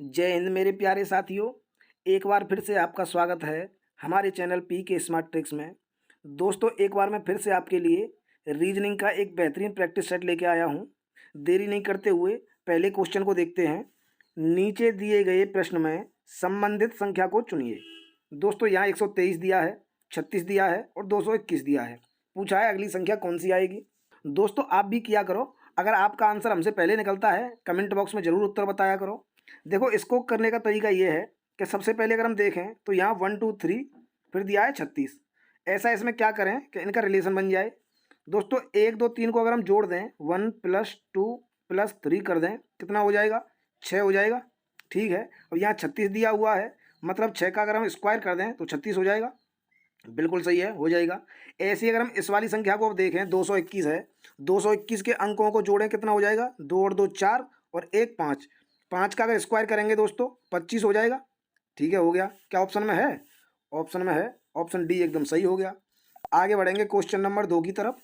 जय हिंद मेरे प्यारे साथियों। एक बार फिर से आपका स्वागत है हमारे चैनल पी के स्मार्ट ट्रिक्स में। दोस्तों, एक बार मैं फिर से आपके लिए रीजनिंग का एक बेहतरीन प्रैक्टिस सेट लेके आया हूँ। देरी नहीं करते हुए पहले क्वेश्चन को देखते हैं। नीचे दिए गए प्रश्न में संबंधित संख्या को चुनिए। दोस्तों, यहाँ 123 दिया है, 36 दिया है और 221 दिया है। पूछा है अगली संख्या कौन सी आएगी। दोस्तों, आप भी किया करो। अगर आपका आंसर हमसे पहले निकलता है कमेंट बॉक्स में ज़रूर उत्तर बताया करो। देखो, इसको करने का तरीका ये है कि सबसे पहले अगर हम देखें तो यहाँ 1 2 3 फिर दिया है 36। ऐसा इसमें क्या करें कि इनका रिलेशन बन जाए। दोस्तों, 1 2 3 को अगर हम जोड़ दें 1 + 2 + 3 कर दें, कितना हो जाएगा? 6 हो जाएगा। ठीक है। और यहाँ 36 दिया हुआ है, मतलब 6 का अगर हम स्क्वायर कर दें तो 36 हो जाएगा। बिल्कुल सही है, हो जाएगा। ऐसे ही अगर हम इस वाली संख्या को अब देखें 221 है, 221 के अंकों को जोड़ें, कितना हो जाएगा? 2 और 2 4 और 1 5। 5 का अगर स्क्वायर करेंगे दोस्तों 25 हो जाएगा। ठीक है, हो गया। क्या ऑप्शन में है? ऑप्शन में है, ऑप्शन डी एकदम सही हो गया। आगे बढ़ेंगे क्वेश्चन नंबर 2 की तरफ।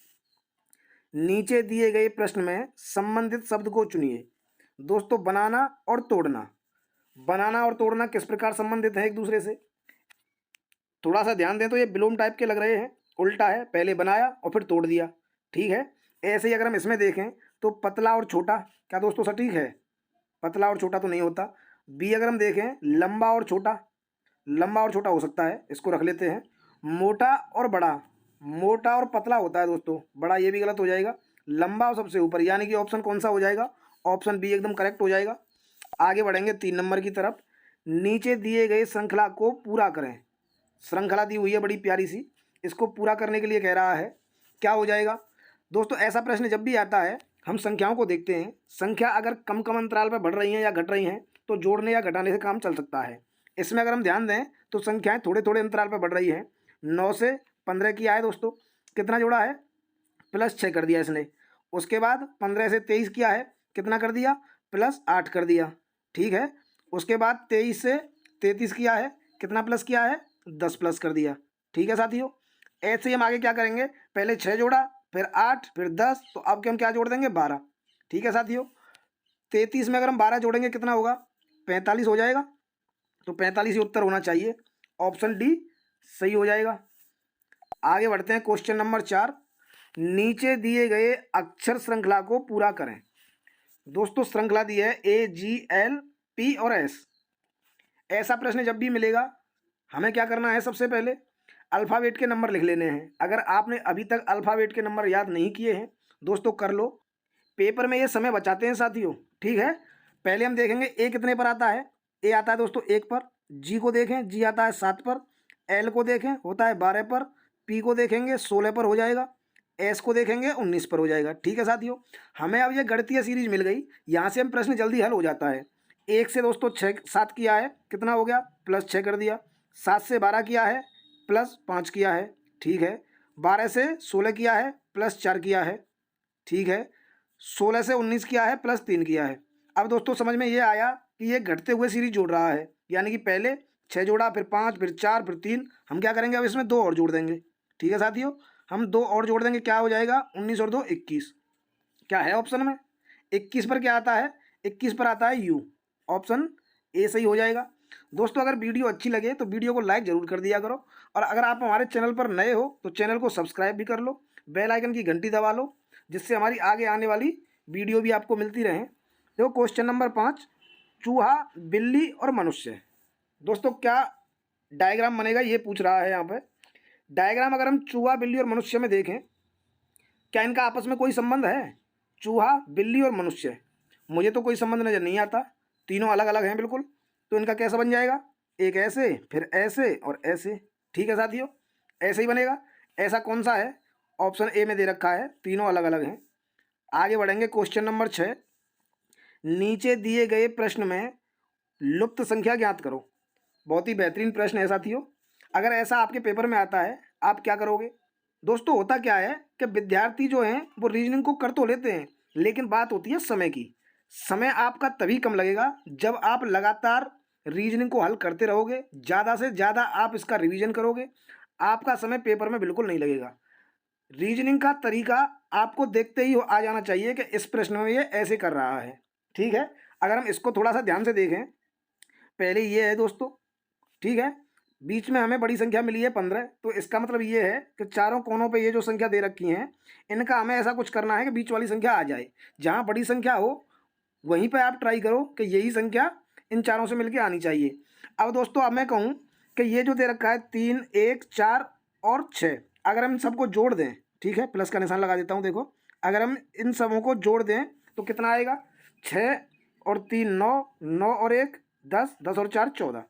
नीचे दिए गए प्रश्न में संबंधित शब्द को चुनिए। दोस्तों, बनाना और तोड़ना। बनाना और तोड़ना किस प्रकार संबंधित है एक दूसरे से? थोड़ा सा ध्यान दें तो ये बिलोम टाइप के लग रहे हैं। उल्टा है, पहले बनाया और फिर तोड़ दिया। ठीक है। ऐसे ही अगर हम इसमें देखें तो पतला और छोटा, क्या दोस्तों सटीक है? पतला और छोटा तो नहीं होता। बी अगर हम देखें लंबा और छोटा, लंबा और छोटा हो सकता है, इसको रख लेते हैं। मोटा और बड़ा, मोटा और पतला होता है दोस्तों, बड़ा ये भी गलत हो जाएगा। लंबा और सबसे ऊपर, यानी कि ऑप्शन कौन सा हो जाएगा? ऑप्शन बी एकदम करेक्ट हो जाएगा। आगे बढ़ेंगे 3 नंबर की तरफ। नीचे दिए गए श्रृंखला को पूरा करें। श्रृंखला दी हुई है बड़ी प्यारी सी, इसको पूरा करने के लिए कह रहा है। क्या हो जाएगा? दोस्तों, ऐसा प्रश्न जब भी आता है हम संख्याओं को देखते हैं। संख्या अगर कम कम अंतराल पर बढ़ रही हैं या घट रही हैं तो जोड़ने या घटाने से काम चल सकता है। इसमें अगर हम ध्यान दें तो संख्याएं थोड़े थोड़े अंतराल पर बढ़ रही हैं। 9 से 15 किया है दोस्तों, कितना जोड़ा है? +6 कर दिया इसने। उसके बाद 15 से 23 किया है, कितना कर दिया? +8 कर दिया। ठीक है। उसके बाद 23 से 33 किया है, कितना प्लस किया है? 10 प्लस कर दिया। ठीक है साथियों। ऐसे ही हम आगे क्या करेंगे? पहले 6 जोड़ा, फिर 8, फिर 10, तो अब के हम क्या जोड़ देंगे? 12। ठीक है साथियों। 33 में अगर हम 12 जोड़ेंगे कितना होगा? 45 हो जाएगा। तो 45 ही उत्तर होना चाहिए। ऑप्शन डी सही हो जाएगा। आगे बढ़ते हैं क्वेश्चन नंबर 4। नीचे दिए गए अक्षर श्रृंखला को पूरा करें। दोस्तों, श्रृंखला दी है AGL P और S। ऐसा प्रश्न जब भी मिलेगा हमें क्या करना है? सबसे पहले अल्फ़ाबेट के नंबर लिख लेने हैं। अगर आपने अभी तक अल्फ़ाबेट के नंबर याद नहीं किए हैं दोस्तों, कर लो। पेपर में ये समय बचाते हैं साथियों। ठीक है। पहले हम देखेंगे ए कितने पर आता है। ए आता है दोस्तों 1 पर। जी को देखें, जी आता है 7 पर। एल को देखें, होता है 12 पर। पी को देखेंगे 16 पर हो जाएगा। एस को देखेंगे 19 पर हो जाएगा। ठीक है साथियों। हमें अब ये गणितीय सीरीज मिल गई, यहाँ से हम प्रश्न जल्दी हल हो जाता है। 1 से दोस्तों 6 7 किया है, कितना हो गया? +6 कर दिया। 7 से 12 किया है, +5 किया है। ठीक है। 12 से 16 किया है, +4 किया है। ठीक है। 16 से 19 किया है, +3 किया है। अब दोस्तों समझ में ये आया कि ये घटते हुए सीरीज जोड़ रहा है, यानी कि पहले 6 जोड़ा, फिर 5, फिर 4, फिर 3। हम क्या करेंगे? अब इसमें 2 और जोड़ देंगे। ठीक है साथियों। हम 2 और जोड़ देंगे, क्या हो जाएगा? 19 और 2 21। क्या है ऑप्शन में? 21 पर क्या आता है? 21 पर आता है यू। ऑप्शन ए सही हो जाएगा। दोस्तों, अगर वीडियो अच्छी लगे तो वीडियो को लाइक जरूर कर दिया करो, और अगर आप हमारे चैनल पर नए हो तो चैनल को सब्सक्राइब भी कर लो, बेल आइकन की घंटी दबा लो, जिससे हमारी आगे आने वाली वीडियो भी आपको मिलती रहे। देखो क्वेश्चन नंबर 5, चूहा, बिल्ली और मनुष्य। दोस्तों, क्या डायग्राम बनेगा ये पूछ रहा है यहाँ पे। डायग्राम अगर हम चूहा, बिल्ली और मनुष्य में देखें, क्या इनका आपस में कोई संबंध है? चूहा, बिल्ली और मनुष्य, मुझे तो कोई संबंध नज़र नहीं आता। तीनों अलग अलग हैं बिल्कुल। तो इनका कैसा बन जाएगा? एक ऐसे, फिर ऐसे और ऐसे। ठीक है साथियों, ऐसे ही बनेगा। ऐसा कौन सा है? ऑप्शन ए में दे रखा है, तीनों अलग अलग हैं। आगे बढ़ेंगे क्वेश्चन नंबर 6। नीचे दिए गए प्रश्न में लुप्त संख्या ज्ञात करो। बहुत ही बेहतरीन प्रश्न है साथियों। अगर ऐसा आपके पेपर में आता है, आप क्या करोगे? दोस्तों, होता क्या है कि विद्यार्थी जो हैं वो रीजनिंग को कर तो लेते हैं, लेकिन बात होती है समय की। समय आपका तभी कम लगेगा जब आप लगातार रीजनिंग को हल करते रहोगे, ज़्यादा से ज़्यादा आप इसका रिवीजन करोगे। आपका समय पेपर में बिल्कुल नहीं लगेगा। रीजनिंग का तरीका आपको देखते ही आ जाना चाहिए कि इस प्रश्न में ये ऐसे कर रहा है। ठीक है। अगर हम इसको थोड़ा सा ध्यान से देखें पहले ये है दोस्तों, ठीक है, बीच में हमें बड़ी संख्या मिली है 15, तो इसका मतलब ये है कि चारों कोनों पे ये जो संख्या दे रखी हैं इनका हमें ऐसा कुछ करना है कि बीच वाली संख्या आ जाए। जहाँ बड़ी संख्या हो वहीं पे आप ट्राई करो कि यही संख्या इन चारों से मिलके आनी चाहिए। अब दोस्तों अब मैं कहूँ कि ये जो दे रखा है 3, 1, 4 और 6, अगर हम सबको जोड़ दें, ठीक है, प्लस का निशान लगा देता हूँ, देखो अगर हम इन सबों को जोड़ दें तो कितना आएगा, 6 और 3 9, 9 और 1 10, 10 और 4 14।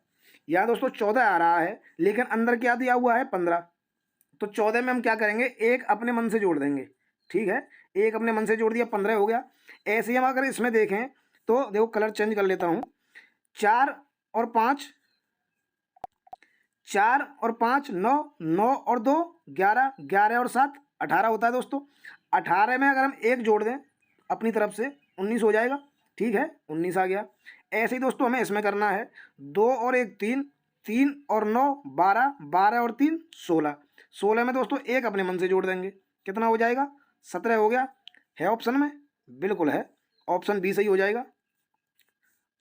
यहाँ दोस्तों 14 आ रहा है, लेकिन अंदर क्या दिया हुआ है 15, तो 14 में हम क्या करेंगे, एक अपने मन से जोड़ देंगे, ठीक है, एक अपने मन से जोड़ दिया, 15 हो गया। ऐसे ही हम अगर इसमें देखें तो देखो कलर चेंज कर लेता हूँ, 4 और 5, 4 और 5 9, 9 और 2 11, 11 और 7 18 होता है दोस्तों। 18 में अगर हम एक जोड़ दें अपनी तरफ से 19 हो जाएगा, ठीक है, 19 आ गया। ऐसे ही दोस्तों हमें इसमें करना है, 2 और 1 3, 3 और 9 12, 12 और 3 16, 16 में दोस्तों एक अपने मन से जोड़ देंगे, कितना हो जाएगा, 17 हो गया। है ऑप्शन में, बिल्कुल है, ऑप्शन बी सही हो जाएगा।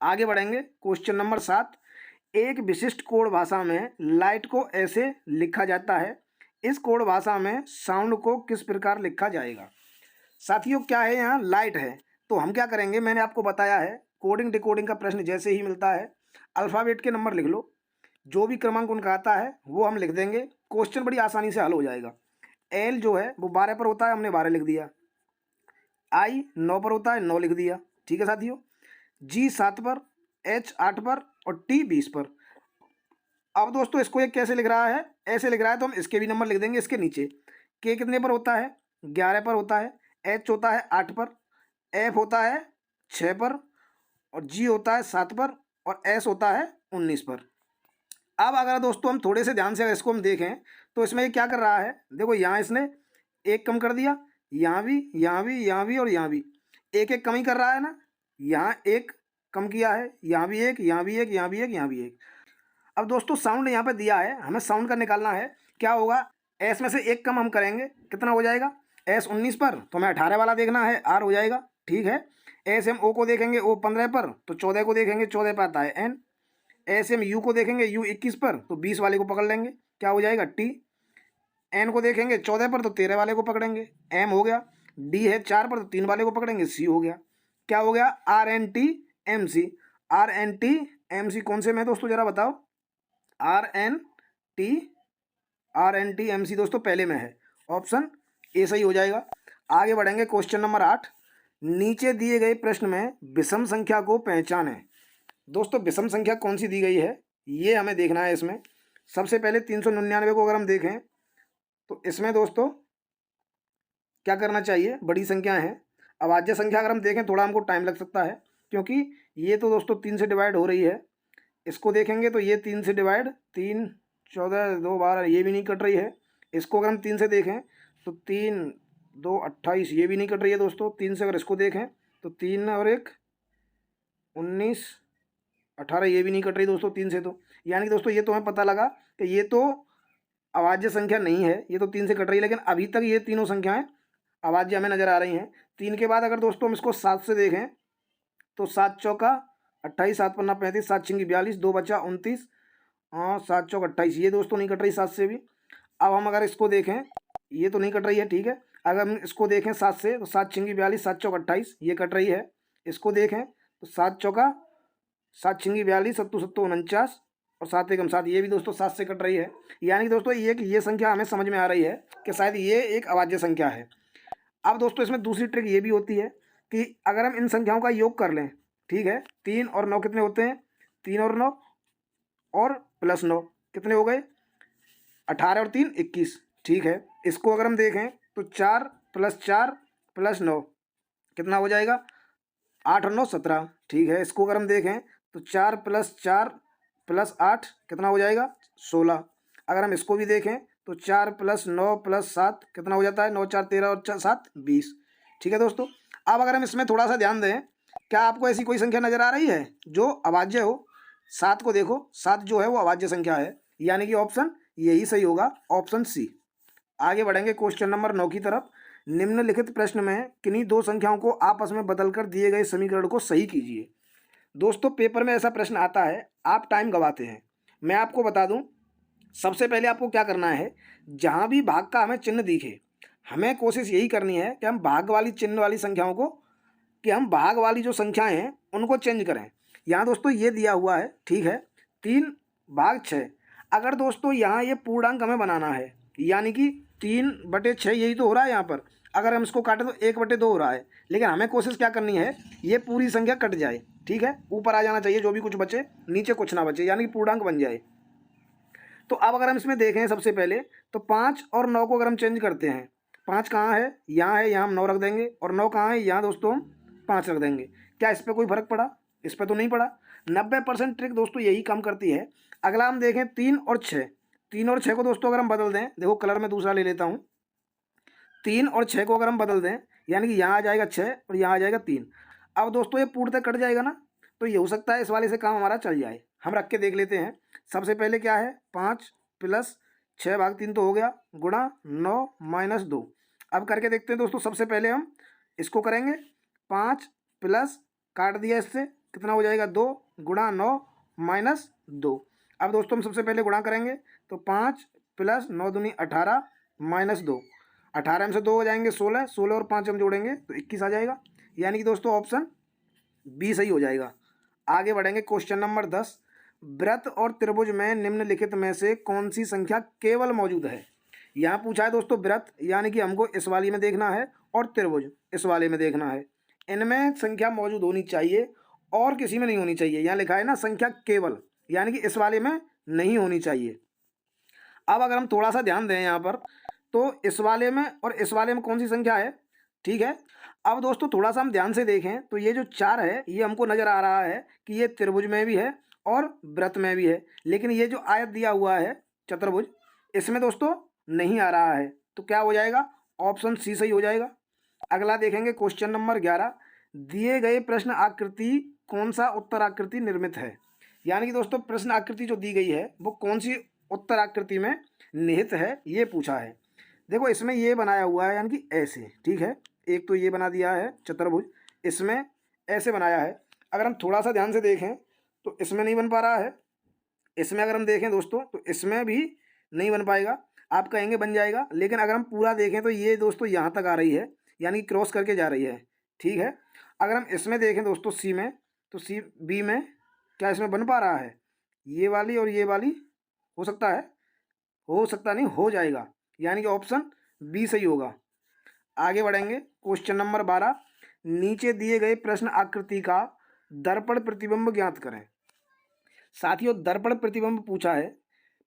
आगे बढ़ेंगे, क्वेश्चन नंबर 7, एक विशिष्ट कोड भाषा में लाइट को ऐसे लिखा जाता है, इस कोड भाषा में साउंड को किस प्रकार लिखा जाएगा। साथियों क्या है, यहाँ लाइट है, तो हम क्या करेंगे, मैंने आपको बताया है कोडिंग डिकोडिंग का प्रश्न जैसे ही मिलता है अल्फ़ाबेट के नंबर लिख लो, जो भी क्रमांक उनका आता है वो हम लिख देंगे, क्वेश्चन बड़ी आसानी से हल हो जाएगा। एल जो है वो 12 पर होता है, हमने 12 लिख दिया। आई 9 पर होता है, 9 लिख दिया, ठीक है साथियों। जी 7 पर, एच 8 पर और टी 20 पर। अब दोस्तों इसको ये कैसे लिख रहा है, ऐसे लिख रहा है तो हम इसके भी नंबर लिख देंगे इसके नीचे। के कितने पर होता है, 11 पर होता है। एच होता है 8 पर, एफ होता है 6 पर और जी होता है 7 पर और एस होता है 19 पर। अब अगर दोस्तों हम थोड़े से ध्यान से अगर इसको हम देखें तो इसमें ये क्या कर रहा है, देखो यहाँ इसने एक कम कर दिया, यहाँ भी, यहाँ भी, यहाँ भी और यहाँ भी एक एक कम ही कर रहा है ना, यहाँ एक कम किया है, यहाँ भी एक, यहाँ भी एक, यहाँ भी एक, यहाँ भी एक। अब दोस्तों साउंड यहाँ पे दिया है, हमें साउंड का निकालना है, क्या होगा, एस में से एक कम हम करेंगे, कितना हो जाएगा, एस 19 पर, तो हमें 18 वाला देखना है, आर हो जाएगा, ठीक है। एस एम ओ को देखेंगे, ओ 15 पर, तो 14 को देखेंगे, 14 पर आता है एन। एस एम यू को देखेंगे, यू 21 पर, तो 20 वाले को पकड़ लेंगे, क्या हो जाएगा टी। एन को देखेंगे 14 पर, तो 13 वाले को पकड़ेंगे, एम हो गया। डी है 4 पर, तो 3 वाले को पकड़ेंगे, सी हो गया। क्या हो गया, R N T M C. R N T M C कौन से में दोस्तों जरा बताओ, R N T, R N T M C दोस्तों पहले में है, ऑप्शन ए सही हो जाएगा। आगे बढ़ेंगे, क्वेश्चन नंबर 8, नीचे दिए गए प्रश्न में विषम संख्या को पहचानें। दोस्तों विषम संख्या कौन सी दी गई है ये हमें देखना है। इसमें सबसे पहले 399 को अगर हम देखें तो इसमें दोस्तों क्या करना चाहिए, बड़ी संख्या है। अभाज्य संख्या अगर हम देखें थोड़ा हमको टाइम लग सकता है, क्योंकि ये तो दोस्तों 3 से डिवाइड हो रही है। इसको देखेंगे तो ये 3 से डिवाइड, 3 14 2 12, ये भी नहीं कट रही है। इसको अगर हम 3 से देखें तो 3 2 28, ये भी नहीं कट रही है दोस्तों। 3 से अगर इसको देखें तो 3 और 1 19 18, ये भी नहीं कट रही दोस्तों 3 से। तो यानी कि दोस्तों ये तो हमें पता लगा कि ये तो अभाज्य संख्या नहीं है, ये तो 3 से कट रही है, लेकिन अभी तक ये तीनों संख्याएं अभाज्य हमें नजर आ रही हैं। 3 के बाद अगर दोस्तों हम इसको 7 से देखें तो 7 चौका 28, 7 पन्ना 35, 7 छिंगी 42, 2 बचा 29, हाँ 7 चौक 28, ये दोस्तों नहीं कट रही 7 से भी। अब हम अगर इसको देखें, ये तो नहीं कट रही है, ठीक है। अगर हम इसको देखें 7 से तो 7 छिंगी 42, 7 चौक 28, ये कट रही है। इसको देखें तो 7 चौका 7 छिंगी 42, 7 7 49 और 7 एकम 7, ये भी दोस्तों 7 से कट रही है। यानी कि दोस्तों ये संख्या हमें समझ में आ रही है कि शायद ये एक अभाज्य संख्या है। अब दोस्तों इसमें दूसरी ट्रिक ये भी होती है कि अगर हम इन संख्याओं का योग कर लें, ठीक है, 3 और 9 कितने होते हैं, 3 और 9 और प्लस 9 कितने हो गए, 18 और 3 21, ठीक है। इसको अगर हम देखें तो 4 + 4 + 9 कितना हो जाएगा, 8 और 9 17, ठीक है। इसको अगर हम देखें तो 4 + 4 + 8 कितना हो जाएगा 16। अगर हम इसको भी देखें तो 4 + 9 + 7 कितना हो जाता है, 9 4 13 और 7 20, ठीक है दोस्तों। अब अगर हम इसमें थोड़ा सा ध्यान दें, क्या आपको ऐसी कोई संख्या नज़र आ रही है जो अभाज्य हो। 7 को देखो, 7 जो है वो अभाज्य संख्या है, यानी कि ऑप्शन यही सही होगा, ऑप्शन सी। आगे बढ़ेंगे क्वेश्चन नंबर 9 की तरफ। निम्नलिखित प्रश्न में किन्हीं दो संख्याओं को आपस में बदलकर दिए गए समीकरण को सही कीजिए। दोस्तों पेपर में ऐसा प्रश्न आता है, आप टाइम गंवाते हैं। मैं आपको बता दूं, सबसे पहले आपको क्या करना है, जहां भी भाग का हमें चिन्ह दिखे, हमें कोशिश यही करनी है कि हम भाग वाली चिन्ह वाली संख्याओं को, कि हम भाग वाली जो संख्याएं हैं उनको चेंज करें। यहाँ दोस्तों ये दिया हुआ है, ठीक है, 3/6। अगर दोस्तों यहाँ ये पूर्णांक हमें बनाना है, यानी कि 3/6 यही तो हो रहा है यहाँ पर। अगर हम इसको काटें तो 1/2 हो रहा है, लेकिन हमें कोशिश क्या करनी है, ये पूरी संख्या कट जाए, ठीक है, ऊपर आ जाना चाहिए, जो भी कुछ बचे नीचे कुछ ना बचे, यानी कि पूर्णांक बन जाए। तो अब अगर हम इसमें देखें सबसे पहले, तो 5 और 9 को अगर हम चेंज करते हैं, 5 कहाँ है, यहाँ हम 9 रख देंगे, और 9 कहाँ है, यहाँ दोस्तों हम 5 रख देंगे। क्या इस पर कोई फर्क पड़ा? इस पर तो नहीं पड़ा। 90% ट्रिक दोस्तों यही काम करती है। अगला हम देखें 3 और 6, 3 और 6 को दोस्तों अगर हम बदल दें, देखो कलर में दूसरा ले लेता हूँ, 3 और 6 को अगर हम बदल दें, यानी कि यहाँ आ जाएगा 6 और यहाँ आ जाएगा 3। अब दोस्तों ये पूर्णतः कट जाएगा ना, तो ये हो सकता है इस वाले से काम हमारा चल जाए। हम रख के देख लेते हैं। सबसे पहले क्या है, 5 + 6/3 तो हो गया, गुणा 9 - 2। अब करके देखते हैं दोस्तों। सबसे पहले हम इसको करेंगे, 5 प्लस काट दिया इससे, कितना हो जाएगा 2, गुणा 9 - 2। अब दोस्तों हम सबसे पहले गुणा करेंगे, तो 5 + 9 दूनी 18 - 2, 18 में से 2 हो जाएंगे 16, 16 और 5 हम जोड़ेंगे तो 21 आ जाएगा। यानी कि दोस्तों ऑप्शन बी सही हो जाएगा। आगे बढ़ेंगे, क्वेश्चन नंबर 10। वृत्त और त्रिभुज में निम्नलिखित में से कौन सी संख्या केवल मौजूद है? यहाँ पूछा है दोस्तों वृत्त, यानी कि हमको इस वाली में देखना है, और त्रिभुज इस वाले में देखना है। इनमें संख्या मौजूद होनी चाहिए और किसी में नहीं होनी चाहिए। यहाँ लिखा है ना संख्या केवल, यानी कि इस वाले में नहीं होनी चाहिए। अब अगर हम थोड़ा सा ध्यान दें यहाँ पर, तो इस वाले में और इस वाले में कौन सी संख्या है, ठीक है। अब दोस्तों थोड़ा सा हम ध्यान से देखें तो ये जो 4 है, ये हमको नज़र आ रहा है कि ये त्रिभुज में भी है और वृत्त में भी है, लेकिन ये जो आयत दिया हुआ है चतुर्भुज, इसमें दोस्तों नहीं आ रहा है। तो क्या हो जाएगा, ऑप्शन सी सही हो जाएगा। अगला देखेंगे, क्वेश्चन नंबर 11। दिए गए प्रश्न आकृति कौन सा उत्तर आकृति निर्मित है? यानी कि दोस्तों प्रश्न आकृति जो दी गई है वो कौन सी उत्तर आकृति में निहित है, ये पूछा है। देखो इसमें ये बनाया हुआ है, यानी कि ऐसे, ठीक है। एक तो ये बना दिया है चतुर्भुज, इसमें ऐसे बनाया है। अगर हम थोड़ा सा ध्यान से देखें तो इसमें नहीं बन पा रहा है। इसमें अगर हम देखें दोस्तों तो इसमें भी नहीं बन पाएगा। आप कहेंगे बन जाएगा, लेकिन अगर हम पूरा देखें तो ये दोस्तों यहाँ तक आ रही है, यानी कि क्रॉस करके जा रही है, ठीक है। अगर हम इसमें देखें दोस्तों सी में, तो सी बी में क्या इसमें बन पा रहा है? ये वाली और ये वाली हो सकता है, हो सकता नहीं, हो जाएगा, यानी कि ऑप्शन बी सही होगा। आगे बढ़ेंगे, क्वेश्चन नंबर 12। नीचे दिए गए प्रश्न आकृति का दर्पण प्रतिबिंब ज्ञात करें। साथियों दर्पण प्रतिबिंब पूछा है।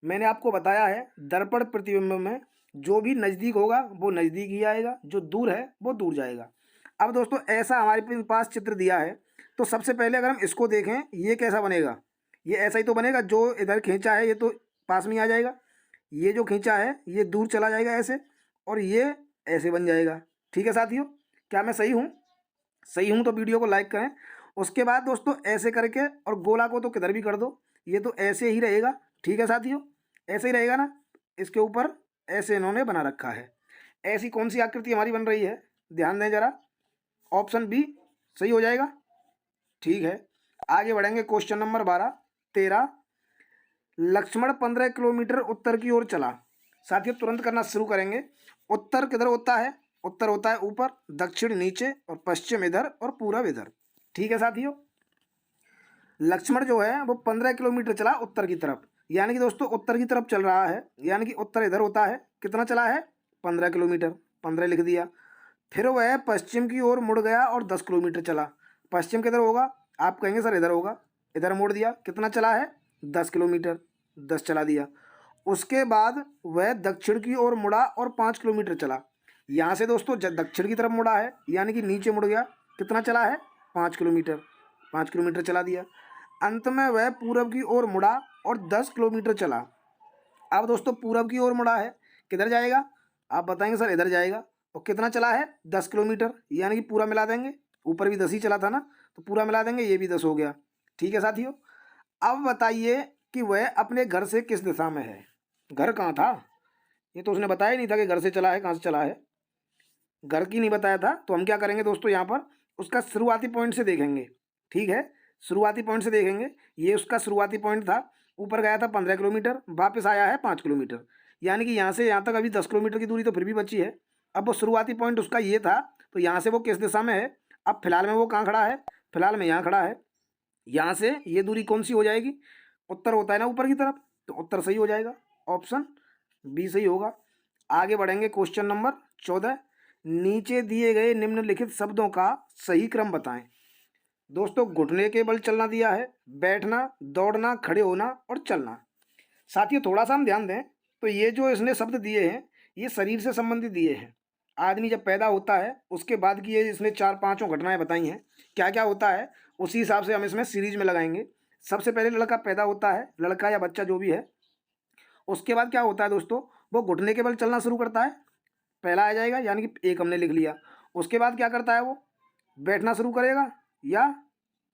मैंने आपको बताया है दर्पण प्रतिबिंब में जो भी नज़दीक होगा वो नज़दीक ही आएगा, जो दूर है वो दूर जाएगा। अब दोस्तों ऐसा हमारे पास चित्र दिया है, तो सबसे पहले अगर हम इसको देखें, ये कैसा बनेगा, ये ऐसा ही तो बनेगा। जो इधर खींचा है ये तो पास में ही आ जाएगा, ये जो खींचा है ये दूर चला जाएगा ऐसे, और ये ऐसे बन जाएगा। ठीक है साथियों, क्या मैं सही हूँ? सही हूँ तो वीडियो को लाइक करें। उसके बाद दोस्तों ऐसे करके, और गोला को तो किधर भी कर दो, ये तो ऐसे ही रहेगा। ठीक है साथियों, ऐसे ही रहेगा ना। इसके ऊपर ऐसे इन्होंने बना रखा है। ऐसी कौन सी आकृति हमारी बन रही है, ध्यान दें जरा, ऑप्शन बी सही हो जाएगा। ठीक है, आगे बढ़ेंगे, क्वेश्चन नंबर 13। लक्ष्मण 15 किलोमीटर उत्तर की ओर चला। साथियों तुरंत करना शुरू करेंगे। उत्तर किधर होता है? उत्तर होता है ऊपर, दक्षिण नीचे, और पश्चिम इधर, और पूरब इधर। ठीक है साथियों, लक्ष्मण जो है वो 15 किलोमीटर चला उत्तर की तरफ, यानी कि दोस्तों उत्तर की तरफ चल रहा है, यानी कि उत्तर इधर होता है। कितना चला है? 15 किलोमीटर, 15 लिख दिया। फिर वह पश्चिम की ओर मुड़ गया और 10 किलोमीटर चला। पश्चिम किधर होगा? आप कहेंगे सर इधर होगा, इधर मोड़ दिया। कितना चला है? 10 किलोमीटर, 10 चला दिया। उसके बाद वह दक्षिण की ओर मुड़ा और 5 किलोमीटर चला। यहाँ से दोस्तों दक्षिण की तरफ मुड़ा है, यानी कि नीचे मुड़ गया। कितना चला है? 5 किलोमीटर, 5 किलोमीटर चला दिया। अंत में वह पूरब की ओर मुड़ा और 10 किलोमीटर चला। अब दोस्तों पूरब की ओर मुड़ा है, किधर जाएगा? आप बताएंगे सर इधर जाएगा। और कितना चला है? 10 किलोमीटर, यानी कि पूरा मिला देंगे। ऊपर भी 10 ही चला था ना, तो पूरा मिला देंगे, ये भी 10 हो गया। ठीक है साथियों, अब बताइए कि वह अपने घर से किस दिशा में है। घर कहाँ था? ये तो उसने बताया ही नहीं था कि घर से चला है, कहाँ से चला है। घर की नहीं बताया था, तो हम क्या करेंगे दोस्तों, यहाँ पर उसका शुरुआती पॉइंट से देखेंगे। ठीक है, शुरुआती पॉइंट से देखेंगे, ये उसका शुरुआती पॉइंट था, ऊपर गया था 15 किलोमीटर, वापस आया है 5 किलोमीटर, यानी कि यहाँ से यहाँ तक अभी 10 किलोमीटर की दूरी तो फिर भी बची है। अब वो शुरुआती पॉइंट उसका ये था, तो यहाँ से वो किस दिशा में है, अब फिलहाल में वो कहाँ खड़ा है, फिलहाल में यहाँ खड़ा है। यहाँ से ये दूरी कौन सी हो जाएगी, उत्तर होता है ना ऊपर की तरफ, तो उत्तर सही हो जाएगा, ऑप्शन बी सही होगा। आगे बढ़ेंगे, क्वेश्चन नंबर 14, नीचे दिए गए निम्नलिखित शब्दों का सही क्रम बताएं। दोस्तों घुटने के बल चलना दिया है, बैठना, दौड़ना, खड़े होना और चलना। साथियों थोड़ा सा हम ध्यान दें तो ये जो इसने शब्द दिए हैं ये शरीर से संबंधित दिए हैं। आदमी जब पैदा होता है उसके बाद की ये इसने 4-5 घटनाएं बताई हैं, क्या क्या होता है उसी हिसाब से हम इसमें सीरीज में लगाएंगे। सबसे पहले लड़का पैदा होता है, लड़का या बच्चा जो भी है, उसके बाद क्या होता है दोस्तों, वो घुटने के बल चलना शुरू करता है, पहला आ जाएगा यानी कि एक हमने लिख लिया। उसके बाद क्या करता है, वो बैठना शुरू करेगा या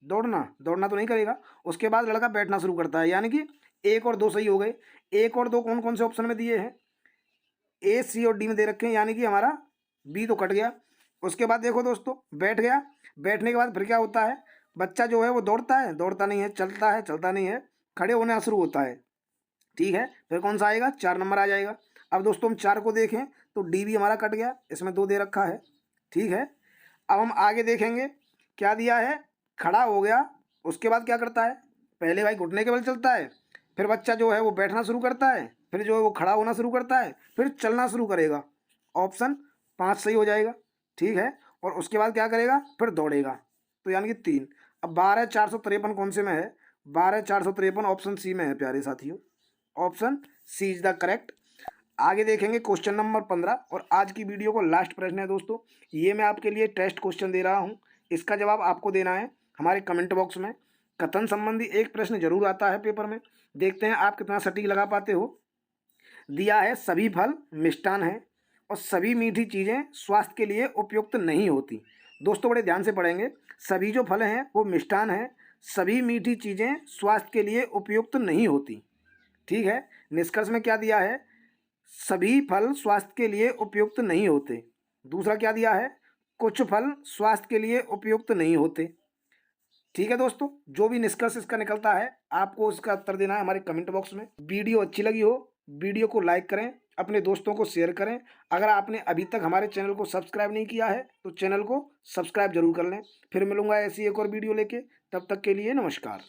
दौड़ना, दौड़ना तो नहीं करेगा। उसके बाद लड़का बैठना शुरू करता है, यानी कि 1 और 2 सही हो गए। 1 और 2 कौन कौन से ऑप्शन में दिए हैं, ए, सी और डी में दे रखे हैं, यानी कि हमारा बी तो कट गया। उसके बाद देखो दोस्तों, बैठ गया, बैठने के बाद फिर क्या होता है, बच्चा जो है वो दौड़ता है, दौड़ता नहीं है, चलता है, चलता नहीं है, खड़े होना शुरू होता है। ठीक है, फिर कौन सा आएगा, 4 नंबर आ जाएगा। अब दोस्तों हम 4 को देखें तो डी भी हमारा कट गया, इसमें 2 दे रखा है। ठीक है, अब हम आगे देखेंगे क्या दिया है, खड़ा हो गया, उसके बाद क्या करता है, पहले भाई घुटने के बल चलता है, फिर बच्चा जो है वो बैठना शुरू करता है, फिर जो है वो खड़ा होना शुरू करता है, फिर चलना शुरू करेगा, ऑप्शन 5 सही हो जाएगा। ठीक है, और उसके बाद क्या करेगा, फिर दौड़ेगा, तो यानी कि 3। अब 12,453 कौन से में है, 12,453 ऑप्शन सी में है प्यारे साथियों, option C is the correct. आगे देखेंगे क्वेश्चन नंबर 15, और आज की वीडियो को लास्ट प्रश्न है दोस्तों, ये मैं आपके लिए टेस्ट क्वेश्चन दे रहा हूँ, इसका जवाब आपको देना है हमारे कमेंट बॉक्स में। कथन संबंधी एक प्रश्न जरूर आता है पेपर में, देखते हैं आप कितना सटीक लगा पाते हो। दिया है सभी फल मिष्टान है और सभी मीठी चीज़ें स्वास्थ्य के लिए उपयुक्त नहीं होती। दोस्तों बड़े ध्यान से पढ़ेंगे, सभी जो फल हैं वो मिष्टान हैं, सभी मीठी चीज़ें स्वास्थ्य के लिए उपयुक्त नहीं होती। ठीक है, निष्कर्ष में क्या दिया है, सभी फल स्वास्थ्य के लिए उपयुक्त नहीं होते। दूसरा क्या दिया है, कुछ फल स्वास्थ्य के लिए उपयुक्त नहीं होते। ठीक है दोस्तों, जो भी निष्कर्ष इसका निकलता है आपको उसका उत्तर देना है हमारे कमेंट बॉक्स में। वीडियो अच्छी लगी हो, वीडियो को लाइक करें, अपने दोस्तों को शेयर करें। अगर आपने अभी तक हमारे चैनल को सब्सक्राइब नहीं किया है तो चैनल को सब्सक्राइब जरूर कर लें। फिर मिलूंगा ऐसी एक और वीडियो लेके, तब तक के लिए नमस्कार।